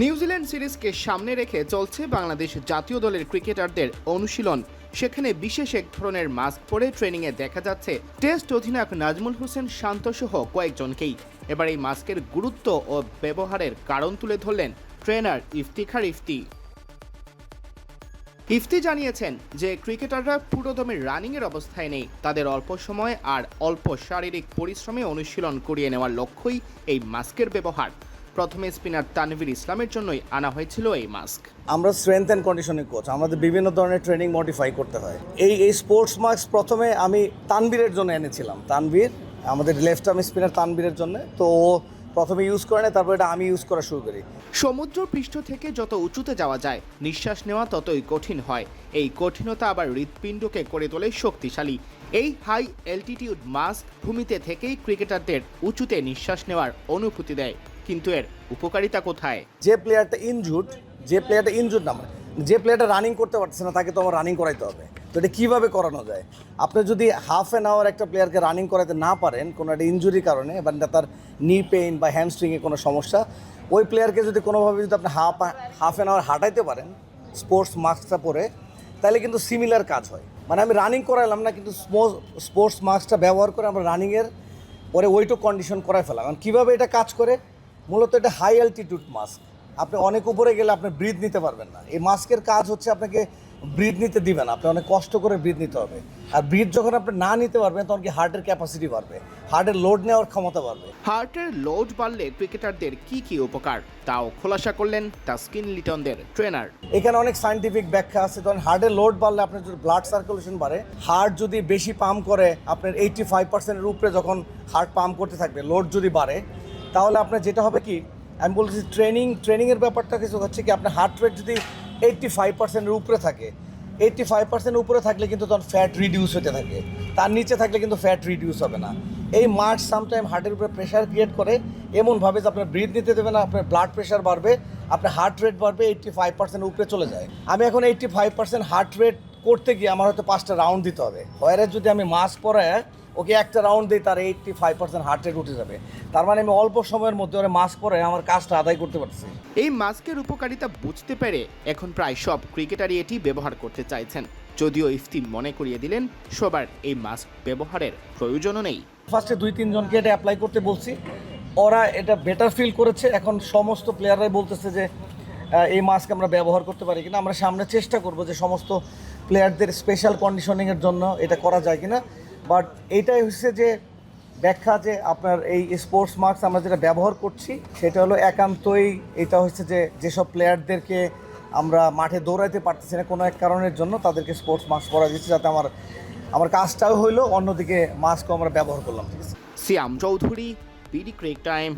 New Zealand সিরিজকে সামনে রেখে চলছে বাংলাদেশ জাতীয় দলের ক্রিকেটারদের অনুশীলন। সেখানে বিশেষ এক ধরনের মাস্ক পরে ট্রেনিংয়ে দেখা যাচ্ছে টেস্ট অধিনায়ক নাজমুল হোসেন শান্তসহ কয়েকজনকেই। এবার এই মাস্কের গুরুত্ব ও ব্যবহারের কারণ তুলে ধরলেন ট্রেনার ইফতিখার ইফতি। ইফতি জানিয়েছেন যে ক্রিকেটাররা পুরোদমে রানিংয়ের অবস্থায় নেই, তাদের অল্প সময় আর অল্প শারীরিক পরিশ্রমে অনুশীলন করিয়ে নেওয়ার লক্ষ্যই এই মাস্কের ব্যবহার। প্রথমে স্পিনার তানভীর ইসলামের জন্যই আনা হয়েছিল এই মাস্ক। আমরা স্ট্রেংথ অ্যান্ড কন্ডিশনিং কোচ, আমাদের বিভিন্ন ধরনের ট্রেনিং মডিফাই করতে হয়। এই স্পোর্টস মাস্ক প্রথমে আমি তানভীরের জন্য এনেছিলাম। তানভীর আমাদের লেফট আর্ম স্পিনার, তানভীরের জন্য। তো ও প্রথমে ইউজ করে না, তারপর এটা আমি ইউজ করা শুরু করি। সমুদ্র পৃষ্ঠ থেকে যত উঁচুতে যাওয়া যায় নিঃশ্বাস নেওয়া ততই কঠিন হয়। এই কঠিনতা আবার হৃৎপিণ্ডকে করে তোলে শক্তিশালী। এই হাই অ্যালটিটিউড মাস্ক ভূমিতে থেকেই ক্রিকেটারদের উঁচুতে নিঃশ্বাস নেওয়ার অনুভূতি দেয়। কিন্তু এর উপকারিতা কোথায়? যে প্লেয়ারটা ইনজুর্ড না, যে প্লেয়ারটা রানিং করতে পারছে না, তাকে তো আমার রানিং করাইতে হবে। তো এটা কীভাবে করানো যায়? আপনি যদি হাফ অ্যান আওয়ার একটা প্লেয়ারকে রানিং করাতে না পারেন কোনো একটা ইনজুরির কারণে, বা তার নি পেইন বা হ্যামস্ট্রিংয়ে কোনো সমস্যা, ওই প্লেয়ারকে যদি কোনোভাবে যদি আপনি হাফ অ্যান আওয়ার হাঁটাইতে পারেন স্পোর্টস মাস্কটা পরে, তাহলে কিন্তু সিমিলার কাজ হয়। মানে আমি রানিং করাইলাম না, কিন্তু স্পোর্টস মাস্কটা ব্যবহার করে আমরা রানিংয়ের পরে ওইটুক কন্ডিশন করাই ফেলাম। কারণ কীভাবে এটা কাজ করে? মূলত এটা হাই অ্যালটিটিউড মাস্ক। আপনি অনেক উপরে গেলে আপনি ব্রিথ নিতে পারবেন না। এই মাস্কের কাজ হচ্ছে আপনাকে ব্রিথ নিতে দিবেন, আপনি অনেক কষ্ট করে ব্রিথ নিতে হবে। আর ব্রিথ যখন আপনি না নিতে পারবেন, তখন কি হার্টের ক্যাপাসিটি বাড়বে, হার্টের লোড নেওয়ার ক্ষমতা বাড়বে। হার্টের লোড বাড়লে ক্রিকেটারদের কি কি উপকার তাও খোলাসা করলেন তাসকিন লিটনদের ট্রেনার। এখানে অনেক সায়েন্টিফিক ব্যাখ্যা আছে। ধরেন হার্টের লোড বাড়লে আপনার যদি ব্লাড সার্কুলেশন বাড়ে, হার্ট যদি বেশি পাম্প করে, আপনার 85%-এর উপরে যখন হার্ট পাম্প করতে থাকবে, লোড যদি বাড়ে, তাহলে আপনার যেটা হবে কি, আমি বলছি ট্রেনিংয়ের ব্যাপারটা কিছু হচ্ছে কি, আপনার হার্ট রেট যদি 85%-এর উপরে থাকে, 85% উপরে থাকলে কিন্তু তখন ফ্যাট রিডিউস হতে থাকে। তার নিচে থাকলে কিন্তু ফ্যাট রিডিউস হবে না। এই মার্চ সামটাইম হার্টের উপরে প্রেশার ক্রিয়েট করে এমনভাবে যে আপনার ব্রিথ নিতে দেবে না, আপনার ব্লাড প্রেশার বাড়বে, আপনার হার্ট রেট বাড়বে, 85% উপরে চলে যায়। আমি এখন 85% হার্ট রেট করতে গিয়ে আমার হয়তো 5টা রাউন্ড দিতে হবে। হয়তো যদি আমি মাস্ক পরে ওকে একটা রাউন্ড দিই, তার 85% হার্ট রেট উঠে যাবে। তার মানে আমি অল্প সময়ের মধ্যে ওরা মাস্ক পরে আমার কাজটা আদায় করতে পারছি। এই মাস্কের উপকারিতা বুঝতে পেরে এখন প্রায় সব ক্রিকেটারই এটি ব্যবহার করতে চাইছেন। যদিও ইফতি মনে করিয়ে দিলেন সবার এই মাস্ক ব্যবহারের প্রয়োজনও নেই। ফার্স্টে 2-3 জনকে এটা অ্যাপ্লাই করতে বলছি, ওরা এটা বেটার ফিল করেছে। এখন সমস্ত প্লেয়াররাই বলতেছে যে এই মাস্ক আমরা ব্যবহার করতে পারি কিনা। আমরা সামনে চেষ্টা করব যে সমস্ত প্লেয়ারদের স্পেশাল কন্ডিশনিংয়ের জন্য এটা করা যায় কিনা। বাট এইটাই হচ্ছে যে ব্যাখ্যা, যে আপনার এই স্পোর্টস মাস্ক আমরা যেটা ব্যবহার করছি সেটা হলো একান্তই, এটা হচ্ছে যে যেসব প্লেয়ারদেরকে আমরা মাঠে দৌড়াইতে পারতেছি না কোনো এক কারণের জন্য, তাদেরকে স্পোর্টস মাস্ক পরা দিচ্ছি, যাতে আমার কাজটাও হইলো, অন্যদিকে মাস্কও আমরা ব্যবহার করলাম। ঠিক আছে। সিয়াম চৌধুরী, বিডি ক্রিক টাইম।